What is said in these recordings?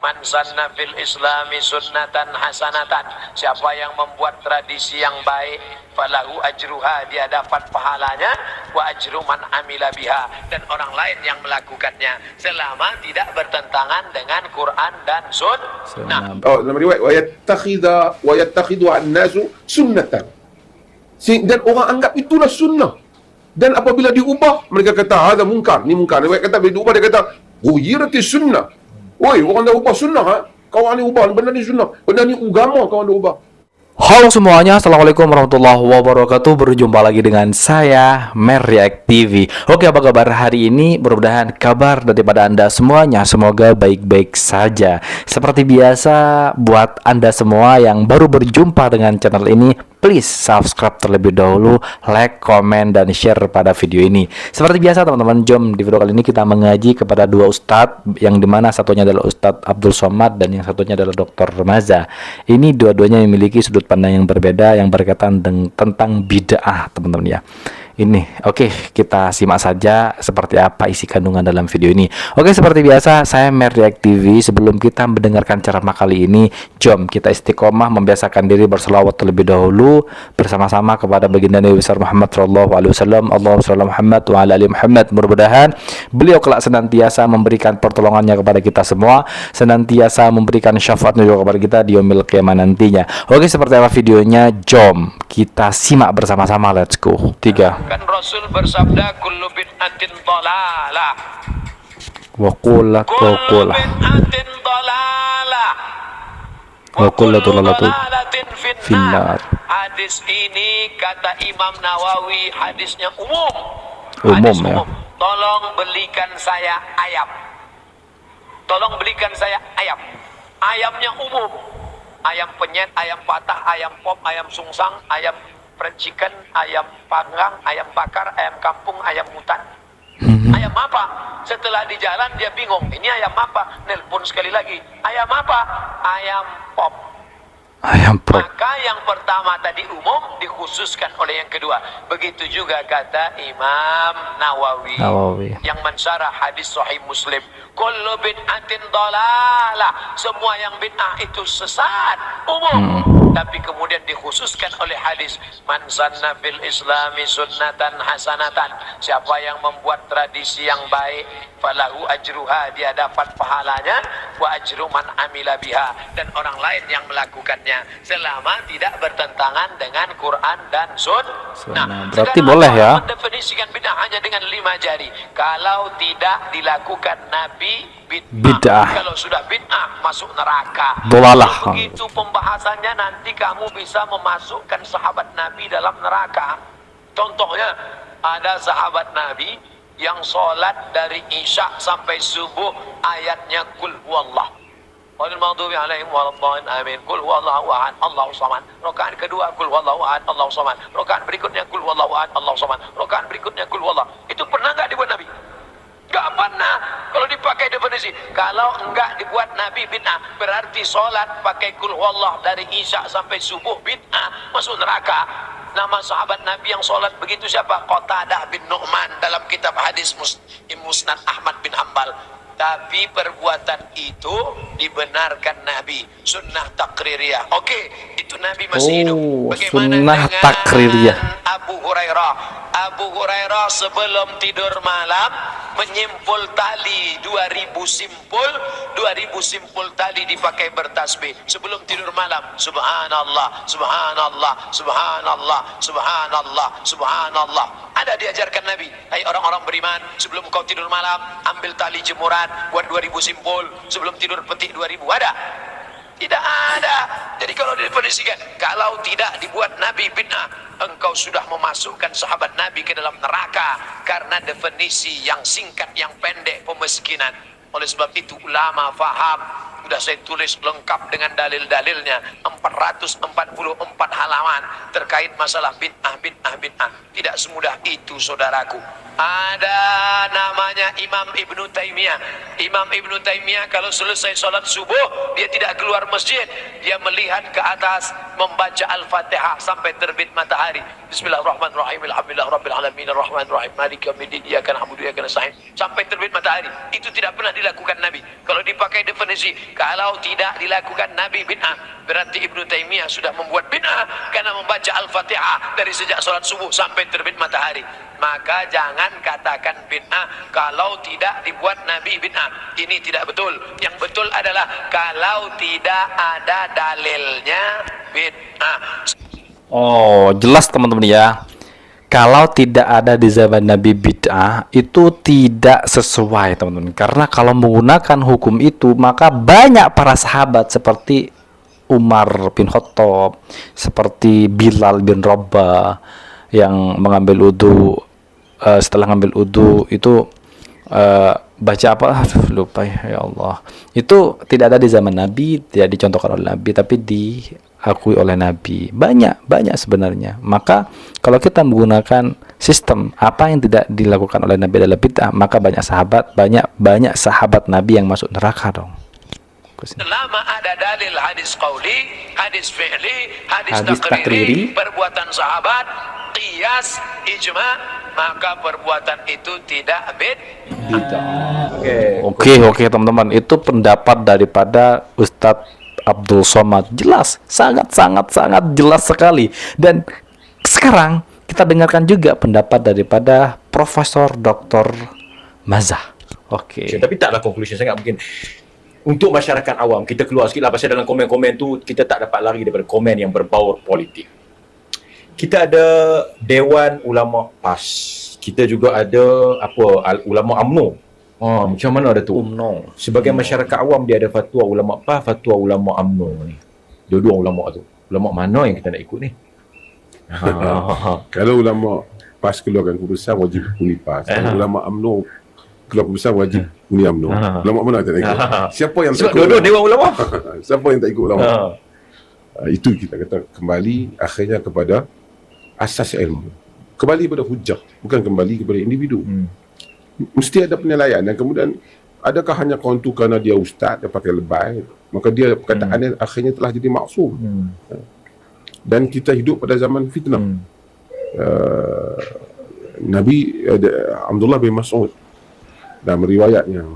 Man sanna fil islami sunnatan hasanatan, siapa yang membuat tradisi yang baik, falahu ajruha, dia dapat pahalanya, wa ajru man amila biha, dan orang lain yang melakukannya selama tidak bertentangan dengan Quran dan sunnah. Dalam riwayat wa yattakhidhu an-nasu sunnatan, dan orang anggap itulah sunnah, dan apabila diubah mereka kata ada mungkar, ni mungkar. Riwayat kata bila diubah dia kata ghuyirati sunnah. Woi, orang dah ubah sunnah, kawan ni ubah, benda ni sunnah, benda ni agama, kawan dah ubah. Halo semuanya, assalamualaikum warahmatullahi wabarakatuh. Berjumpa lagi dengan saya Merreact TV. Oke, apa kabar hari ini? Mudah-mudahan kabar daripada Anda semuanya semoga baik-baik saja. Seperti biasa, buat Anda semua yang baru berjumpa dengan channel ini, please subscribe terlebih dahulu, like, komen, dan share pada video ini. Seperti biasa teman-teman, jom di video kali ini kita mengaji kepada dua ustadz, yang dimana satunya adalah Ustadz Abdul Somad dan yang satunya adalah Dr. Maza. Ini dua-duanya memiliki sudut pandang yang berbeda yang berkaitan tentang bid'ah teman-teman ya. Ini oke, kita simak saja seperti apa isi kandungan dalam video ini. Oke, seperti biasa saya Merreact TV. Sebelum kita mendengarkan ceramah kali ini, jom kita istiqomah membiasakan diri berselawat terlebih dahulu bersama-sama kepada baginda Nabi besar Muhammad sallallahu alaihi wasallam. Allahumma shalli Muhammad wa ala ali Muhammad. Mudah-mudahan beliau kelak senantiasa memberikan pertolongannya kepada kita semua, senantiasa memberikan syafaatnya juga kepada kita di yaumil qiyamah nantinya. Oke, seperti apa videonya? Jom kita simak bersama-sama. Let's go. 3. Kan Rasul bersabda kullu bid'atin dhalalah Wa kullu bid'atin dhalalah wa kullu dhalalatin finnar. Hadis ini kata Imam Nawawi hadisnya umum. Umum ya. Tolong belikan saya ayam. Tolong belikan saya ayam. Ayamnya umum. Ayam penyet, ayam patah, ayam pop, ayam sungsang, ayam fried chicken, ayam panggang, ayam bakar, ayam kampung, ayam hutan. Ayam apa? Setelah di jalan dia bingung, ini ayam apa? Nelpon sekali lagi, ayam apa? Ayam pop. Ayam pop. Maka yang pertama tadi umum dikhususkan oleh yang kedua. Begitu juga kata Imam Nawawi. Yang mensyarah hadis Sahih Muslim. Kullu bid'atin dhalalah, semua yang bid'ah itu sesat, umum. Tapi kemudian dikhususkan oleh hadis man sanna fil islami sunnatan hasanatan, siapa yang membuat tradisi yang baik, falahu ajruha, dia dapat pahalanya, wa ajru man amila biha, dan orang lain yang melakukannya selama tidak bertentangan dengan Quran dan sunnah. Berarti boleh ya mendefinisikan bid'ah hanya dengan 5 jari. Kalau tidak dilakukan Nabi, bid'ah. Kalau sudah bid'ah masuk neraka. Dolalah. Begitu pembahasannya, nanti kamu bisa memasukkan sahabat Nabi dalam neraka. Contohnya ada sahabat Nabi yang sholat dari isya sampai subuh ayatnya kul huwallah. Walil maghdubi alaihim waladdallin amin. Kul huwallahu ahad Allahu samad. Rakaat kedua kul huwallahu ahad Allahu samad. Rakaat berikutnya kul huwallahu ahad Allahu samad. Rakaat berikutnya kul huwallah. Itu pernah enggak dibuat Nabi? Enggak pernah. Kalau dipakai definisi, kalau enggak dibuat Nabi bid'ah, berarti sholat pakai kul huwallah dari isya sampai subuh bid'ah, masuk neraka. Nama sahabat Nabi yang sholat begitu siapa? Qatadah bin Nu'man dalam kitab hadis Musnad Ahmad bin Hanbal. Tapi perbuatan itu dibenarkan Nabi, sunnah takririyah. Oke, itu Nabi masih hidup. Bagaimana sunnah dengan takririyah Abu Hurairah? Abu Hurairah sebelum tidur malam menyimpul tali 2000 simpul tali dipakai bertasbih sebelum tidur malam. Subhanallah, subhanallah, subhanallah, subhanallah, subhanallah. Ada diajarkan Nabi, hai orang-orang beriman, sebelum kau tidur malam ambil tali jemuran, buat 2000 simpul, sebelum tidur petik 2000. Ada? Tidak ada. Jadi kalau didefinisikan, kalau tidak dibuat Nabi bid'ah, engkau sudah memasukkan sahabat Nabi ke dalam neraka karena definisi yang singkat, yang pendek, pemiskinan. Oleh sebab itu ulama faham, sudah saya tulis lengkap dengan dalil-dalilnya, 444 halaman terkait masalah bid'ah. Tidak semudah itu saudaraku. Ada namanya Imam Ibnu Taimiyah. Imam Ibnu Taimiyah kalau selesai sholat subuh, dia tidak keluar masjid, dia melihat ke atas membaca Al-Fatihah sampai terbit matahari. Bismillahirrahmanirrahim. Alhamdulillah rabbil alamin arrahmanir rahim maliki yaumiddin iyyaka na'budu wa iyyaka nasta'in, sampai terbit matahari. Itu tidak pernah dilakukan Nabi. Kalau dipakai definisi, Kalau tidak dilakukan Nabi bid'ah, berarti Ibnu Taimiyah sudah membuat bid'ah karena membaca Al-Fatihah dari sejak sholat subuh sampai terbit matahari. Maka jangan katakan bid'ah kalau tidak dibuat Nabi bid'ah. Ini tidak betul. Yang betul adalah kalau tidak ada dalilnya bid'ah. Oh, jelas teman-teman ya. Kalau tidak ada di zaman Nabi bid'ah, itu tidak sesuai teman-teman. Karena kalau menggunakan hukum itu, maka banyak para sahabat seperti Umar bin Khattab, seperti Bilal bin Rabah yang mengambil udhu, setelah ngambil udhu itu baca apa? Aduh, lupa ya Allah. Itu tidak ada di zaman Nabi, tidak dicontohkan oleh Nabi, tapi diakui oleh Nabi. Banyak sebenarnya. Maka kalau kita menggunakan sistem apa yang tidak dilakukan oleh Nabi adalah bid'ah, maka banyak sahabat Nabi yang masuk neraka dong. Selama ada dalil hadis qauli, hadis fi'li, hadis Hadis takriri, perbuatan sahabat, qiyas, ijma, maka perbuatan itu tidak bid'ah. Oke teman-teman, itu pendapat daripada Ustadz Abdul Somad. Jelas, sangat jelas sekali. Dan sekarang kita dengarkan juga pendapat daripada Profesor Dr. Mazah. Oke. Tapi taklah conclusion sangat mungkin. Untuk masyarakat awam, kita keluar sikit lah pasal dalam komen-komen tu kita tak dapat lari daripada komen yang berbau politik. Kita ada Dewan Ulama PAS. Kita juga ada ulama UMNO. Macam mana ada tu? UMNO. Sebagai masyarakat awam dia ada fatwa ulama PAS, fatwa ulama UMNO ni. Dua-dua ulama tu. Ulama mana yang kita nak ikut ni? Kalau ulama PAS keluarkan keputusan, wajib uni PAS. Kalau ulama UMNO keluar keputusan, wajib uni UMNO. Ulama mana tak nak ikut? Siapa yang tak Sebab ikut? dua-dua dewan ulama. Siapa yang tak ikut ulama? Itu kita kata kembali akhirnya kepada asas ilmu. Kembali kepada hujah, bukan kembali kepada individu. Mesti ada penilaian. Dan kemudian, adakah hanya kawan tu kerana dia ustaz, dia pakai lebay, maka dia perkataannya akhirnya telah jadi maksum. Dan kita hidup pada zaman fitnah. Nabi Abdullah bin Mas'ud dalam riwayatnya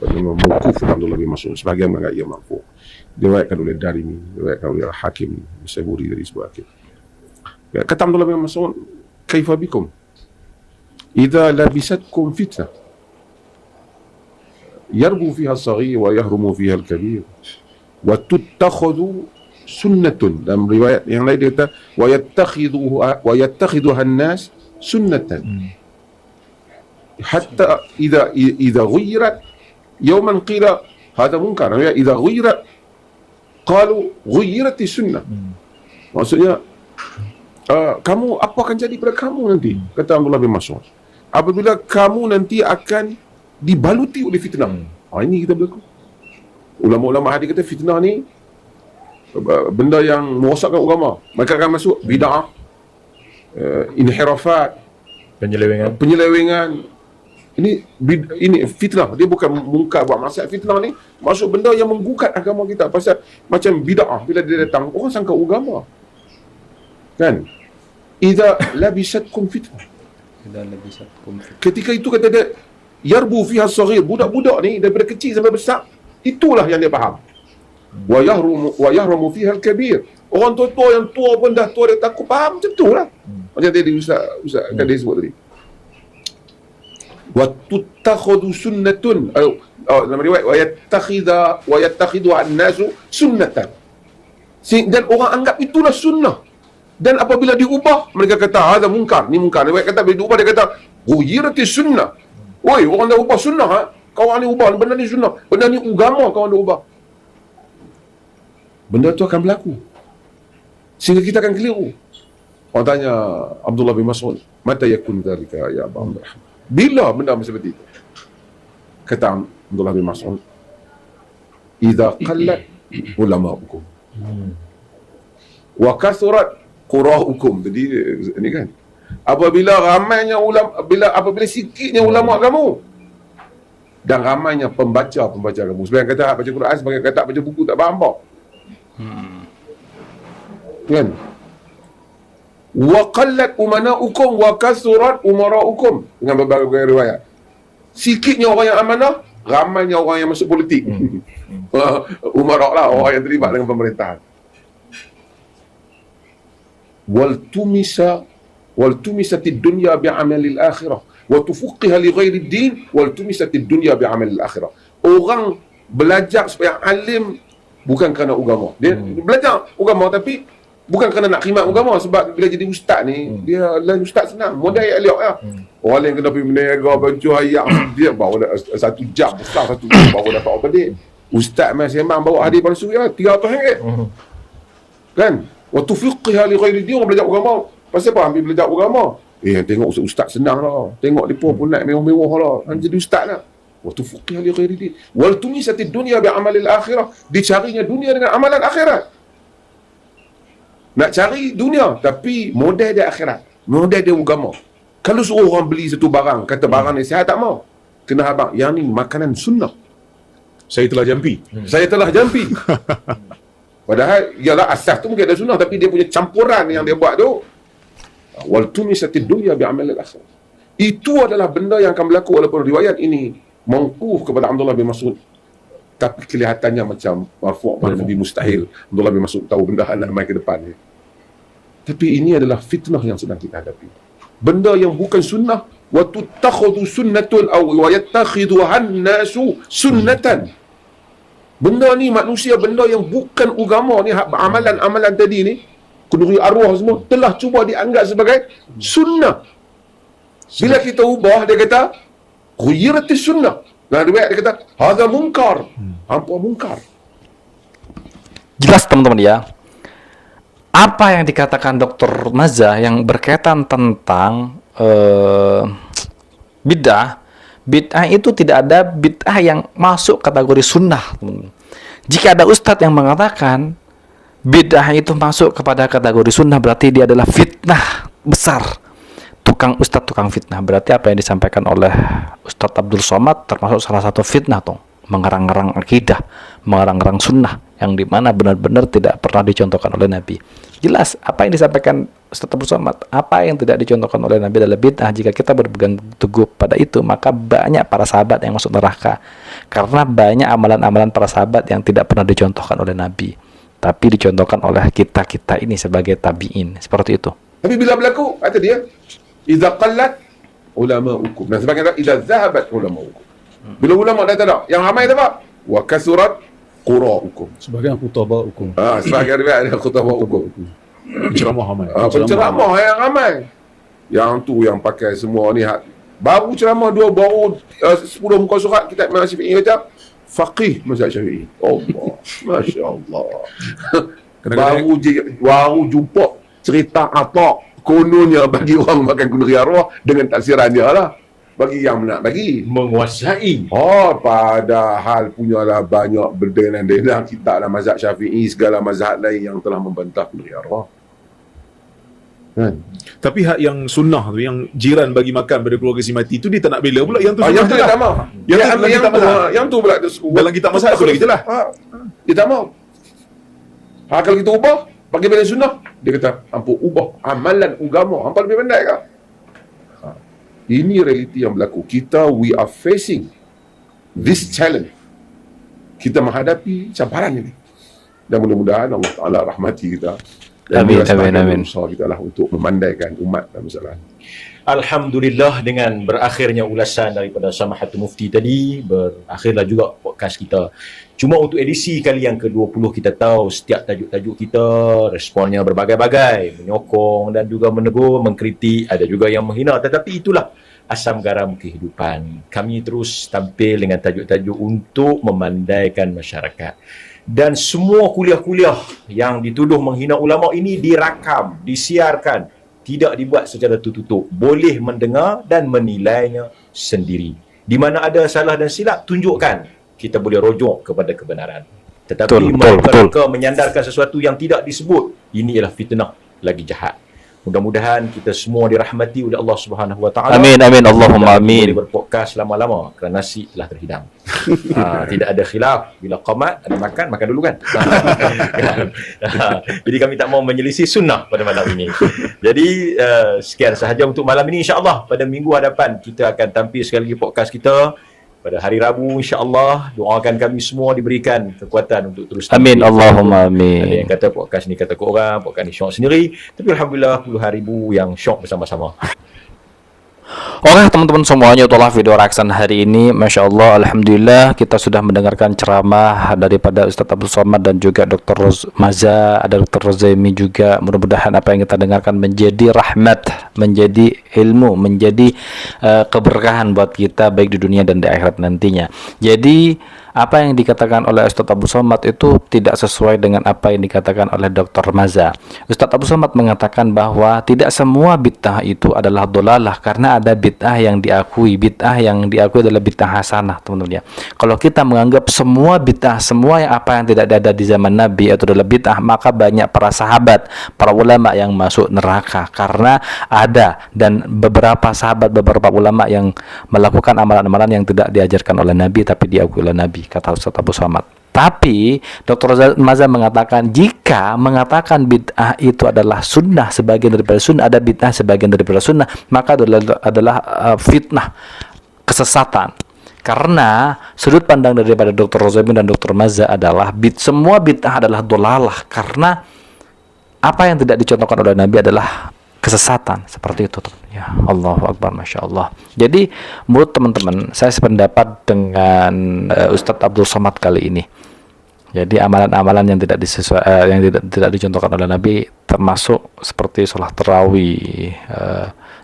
mawquf Abdullah bin Mas'ud, sebahagian menganggap ia marfu', diriwayatkan oleh Darimi, diriwayatkan oleh Hakim Saburi dari sebuah hakim. Kata Abdullah bin Mas'ud, kaifa bikum idza labisatkum fitnah yarbu fiha as-saghir wa yahrumu fiha al-kabir wa tuttakhadhu sunnatun. Dalam riwayat yang lain dia kata wa yattakhidhuha an-nas sunnatan hatta idza ghuyirat yawman qila hadha munkar, ya idza ghuyirat qalu ghuyirat sunnah. Maksudnya kamu apa akan jadi pada kamu nanti, kata Abdullah bin Mas'ud, apabila kamu nanti akan dibaluti oleh fitnah. Ini kita berlaku. Ulama-ulama hadis kata fitnah ni benda yang merosakkan agama. Mereka akan masuk bid'ah, inhirafat, penyelewengan. Ini fitnah. Dia bukan mungkar buat maksiat. Fitnah ni masuk benda yang menggugat agama kita. Pasal macam bid'ah, bila dia datang, orang sangka agama. Kan? Idza labisatkum fitnah. Ketika itu kata dia, yarbu fiha as-saghir, budak-budak ni daripada kecil sampai besar, itulah yang dia faham. Wa yahrumu fiha al-kabir. Orang tua-tua yang tua pun dah tua, dia takut faham macam tu lah. Macam tadi Ustaz kan dia sebut tadi. Wa tuttakhadhu sunnatun, dalam riwayat wa yattakhidhu an-nasu sunnatan. Dan orang anggap itulah sunnah. Dan apabila diubah, mereka kata hadza munkar, ni munkar. Riwayat kata bila diubah, dia kata ghuyirati sunnah. Oi, orang dah ubah sunnah, kawan ni ubah, benda ni sunnah, benda ni agama, kawan dah ubah. Benda tu akan berlaku sehingga kita akan keliru. Orang tanya Abdullah bin Mas'ud, mata yakun dzalika ya Abu Abdurrahman, bila benda seperti itu? Kata Abdullah bin Mas'ud, idza qallat ulama'ukum wa kathurat qura'ukum. Jadi ini kan, apabila ramainya ulama, apabila sikitnya ulama kamu dan ramainya pembaca kamu. Sebagian kata baca Quran, sebagian kata baca buku, tak faham apa. Kan? Wa qallat umana'ukum wa kathurat umara'ukum, dengan berbagai riwayat. Sikitnya orang yang amanah, ramainya orang yang masuk politik. Umarak lah orang yang terlibat dengan pemerintahan. Wal tumisatid dunya bi'amalil akhirah wa tufuqqiha li ghairi din wal tumisatid dunya bi'amalil akhirah. Orang belajar supaya alim bukan kerana agama. Dia belajar agama tapi bukan kerana nak khidmat agama, sebab bila jadi ustaz ni dia lain ustaz senang, modal elok lah. Orang lain kena pergi meniaga baju ayat dia baru 1 jam besar, 1 jam baru dapat apa dia. Ustaz mai sembang bawa hadis palsu ya RM300. Kan? Wa tufiqqiha li ghairi din, orang belajar agama. Pasal apa ambil belajar agama? Tengok ustaz senang lah. Tengok dia pun naik mewah-mewah lah. Han jadi ustaz lah. Wa tufiqqiha li ghairi din. Wal tumisatid dunya bi amalil akhirah. Dicarinya dunia dengan amalan akhirat. Nak cari dunia tapi modal dia akhirat. Modal dia agama. Kalau suruh orang beli satu barang, kata barang ni saya tak mau. Kena abang, yang ni makanan sunnah. Saya telah jampi. Saya telah jampi. Padahal ialah asas tu mungkin ada sunnah, tapi dia punya campuran yang dia buat tu. Wal tumisatid dunya bi amalil akhirah. Itu adalah benda yang akan berlaku walaupun riwayat ini mauquf kepada Abdullah bin Mas'ud. Tapi kelihatannya macam marfu' pada Nabi, mustahil Abdullah bin Mas'ud tahu benda nak mai ke depan ni. Tapi ini adalah fitnah yang sedang kita hadapi. Benda yang bukan sunnah, wa tutakhudhu sunnatun aw wa yattakhidhuha an-nasu sunnatan. Benda ni manusia, benda yang bukan agama ni, amalan-amalan tadi ni, kenduri arwah semua telah cuba dianggap sebagai sunnah. Bila kita ubah, dia kata ghayiratis sunnah. Nah, riwayat dia kata hadza munkar. Hampa munkar. Jelas teman-teman ya. Apa yang dikatakan Dr. Mazza yang berkaitan tentang bid'ah. Bid'ah itu tidak ada bid'ah yang masuk kategori sunnah. Jika ada ustadz yang mengatakan bid'ah itu masuk kepada kategori sunnah, berarti dia adalah fitnah besar. Ustadz tukang fitnah. Berarti apa yang disampaikan oleh Ustadz Abdul Somad termasuk salah satu fitnah tuh. Mengarang-arang akidah, mengarang-arang sunnah yang dimana benar-benar tidak pernah dicontohkan oleh Nabi. Jelas apa yang disampaikan Ustadz Abdul Somad, apa yang tidak dicontohkan oleh Nabi adalah bid'ah. Jika kita berpegang teguh pada itu, maka banyak para sahabat yang masuk neraka. Karena banyak amalan-amalan para sahabat yang tidak pernah dicontohkan oleh Nabi, tapi dicontohkan oleh kita-kita ini sebagai tabi'in. Seperti itu. Tapi bila berlaku, kata dia, idza qallat ulama'ukum. Nah, sebagainya idza zahabat ulama'ukum. Bila ulama dah tak ada, yang ramai tu apa? Wa kasurat qura'ukum. Sebagai khutbah hukum. Sebagai riwayat khutbah hukum. Penceramah ramai. Penceramah yang ramai. Yang tu yang pakai semua ni baru ceramah baru 10 muka surat kitab Imam Syafi'i baca faqih mazhab Syafi'i. Allah. Masya-Allah. Baru jumpa cerita apa kononnya bagi orang makan kenduri arwah dengan tafsirannya lah. Bagi yang nak bagi. Menguasai. Padahal punyalah banyak berdenang-denang kitab dalam mazhab Syafi'i, segala mazhab lain yang telah membantah kenduri arwah. Kan? Tapi hak yang sunnah tu, yang jiran bagi makan pada keluarga si mati tu, dia tak nak bela pula. Yang tu Yang tu dia tak mau. Yang tu pula dalam kitab mazhab tu lagi jelas. Dia tak mau. Kalau kita ubah bagi benda sunnah, dia kata hampa ubah amalan agama, hampa lebih pandai ke? Ini realiti yang berlaku. We are facing this challenge. Kita menghadapi cabaran ini. Dan mudah-mudahan Allah Ta'ala rahmati kita. Amin, amin. Usaha kita lah untuk memandaikan umat dalam masalah. Alhamdulillah, dengan berakhirnya ulasan daripada Samahatul Mufti tadi, berakhirlah juga podcast kita. Cuma untuk edisi kali yang ke-20, kita tahu setiap tajuk-tajuk kita responnya berbagai-bagai, menyokong dan juga menegur, mengkritik, ada juga yang menghina. Tetapi itulah asam garam kehidupan. Kami terus tampil dengan tajuk-tajuk untuk memandaikan masyarakat. Dan semua kuliah-kuliah yang dituduh menghina ulama ini dirakam, disiarkan, tidak dibuat secara tertutup. Boleh mendengar dan menilainya sendiri. Di mana ada salah dan silap, tunjukkan. Kita boleh rujuk kepada kebenaran. Tetapi mereka menyandarkan sesuatu yang tidak disebut, ini ialah fitnah lagi jahat. Mudah-mudahan kita semua dirahmati oleh Allah Subhanahu Wa Taala. Amin, amin, Allahumma amin. Boleh berpodcast lama-lama kerana nasi telah terhidang. Tidak ada khilaf. Bila qamat ada makan dulu kan. Jadi kami tak mau menyelisih sunnah pada malam ini. Jadi sekian sahaja untuk malam ini, insya-Allah pada minggu hadapan kita akan tampil sekali lagi podcast kita pada hari Rabu insya-Allah. Doakan kami semua diberikan kekuatan untuk terus Amin, Allahumma ada amin. yang kata podcast ni kata ke orang, podcast ni syok sendiri, tapi alhamdulillah puluhan ribu yang syok bersama-sama. Oke teman-teman semuanya, itulah video reaction hari ini. Masya Allah, alhamdulillah kita sudah mendengarkan ceramah daripada Ustadz Abdul Somad dan juga Dr. Maza, ada Dr. Rozaimi juga. Mudah-mudahan apa yang kita dengarkan menjadi rahmat, menjadi ilmu, menjadi keberkahan buat kita baik di dunia dan di akhirat nantinya. Jadi apa yang dikatakan oleh Ustadz Abdul Somad itu tidak sesuai dengan apa yang dikatakan oleh Dr. Maza. Ustadz Abdul Somad mengatakan bahwa tidak semua bid'ah itu adalah dolalah, karena ada bid'ah yang diakui adalah bid'ah hasanah, teman-teman ya. Kalau kita menganggap semua bid'ah, semua yang apa yang tidak ada di zaman Nabi itu adalah bid'ah, maka banyak para sahabat, para ulama yang masuk neraka, karena ada dan beberapa sahabat, beberapa ulama yang melakukan amalan-amalan yang tidak diajarkan oleh Nabi tapi diakui oleh Nabi, kata Ustaz Abu Somad. Tapi Dr. Maza mengatakan jika mengatakan bid'ah itu adalah sunnah, sebagian daripada sunnah, ada bid'ah sebagian daripada sunnah, maka adalah fitnah, kesesatan. Karena sudut pandang daripada Dr. Rozaimi dan Dr. Maza adalah semua bid'ah adalah dolalah, karena apa yang tidak dicontohkan oleh Nabi adalah kesesatan. Seperti itu, ya. Allahu Akbar, Masya Allah. Jadi menurut teman-teman, saya sependapat dengan Ustadz Abdul Somad kali ini. Jadi amalan-amalan yang tidak dicontohkan oleh Nabi, termasuk seperti sholat tarawih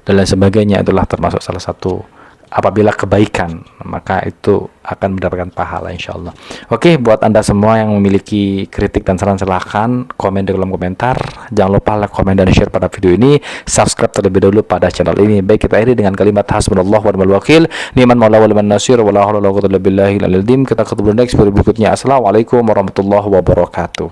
dan lain sebagainya, itulah termasuk salah satu, apabila kebaikan maka itu akan mendapatkan pahala insyaallah. Oke, buat Anda semua yang memiliki kritik dan saran, silahkan komen di kolom komentar. Jangan lupa like, komen, dan share pada video ini. Subscribe terlebih dahulu pada channel ini. Baik, kita akhiri dengan kalimat hasbunallah wa ni'mal wakil, ni'man maula wa ni'man nasir, wa la haula wa la quwwata illa billahil aliyyil azim. Kita ketemu next video berikutnya. Assalamualaikum warahmatullahi wabarakatuh.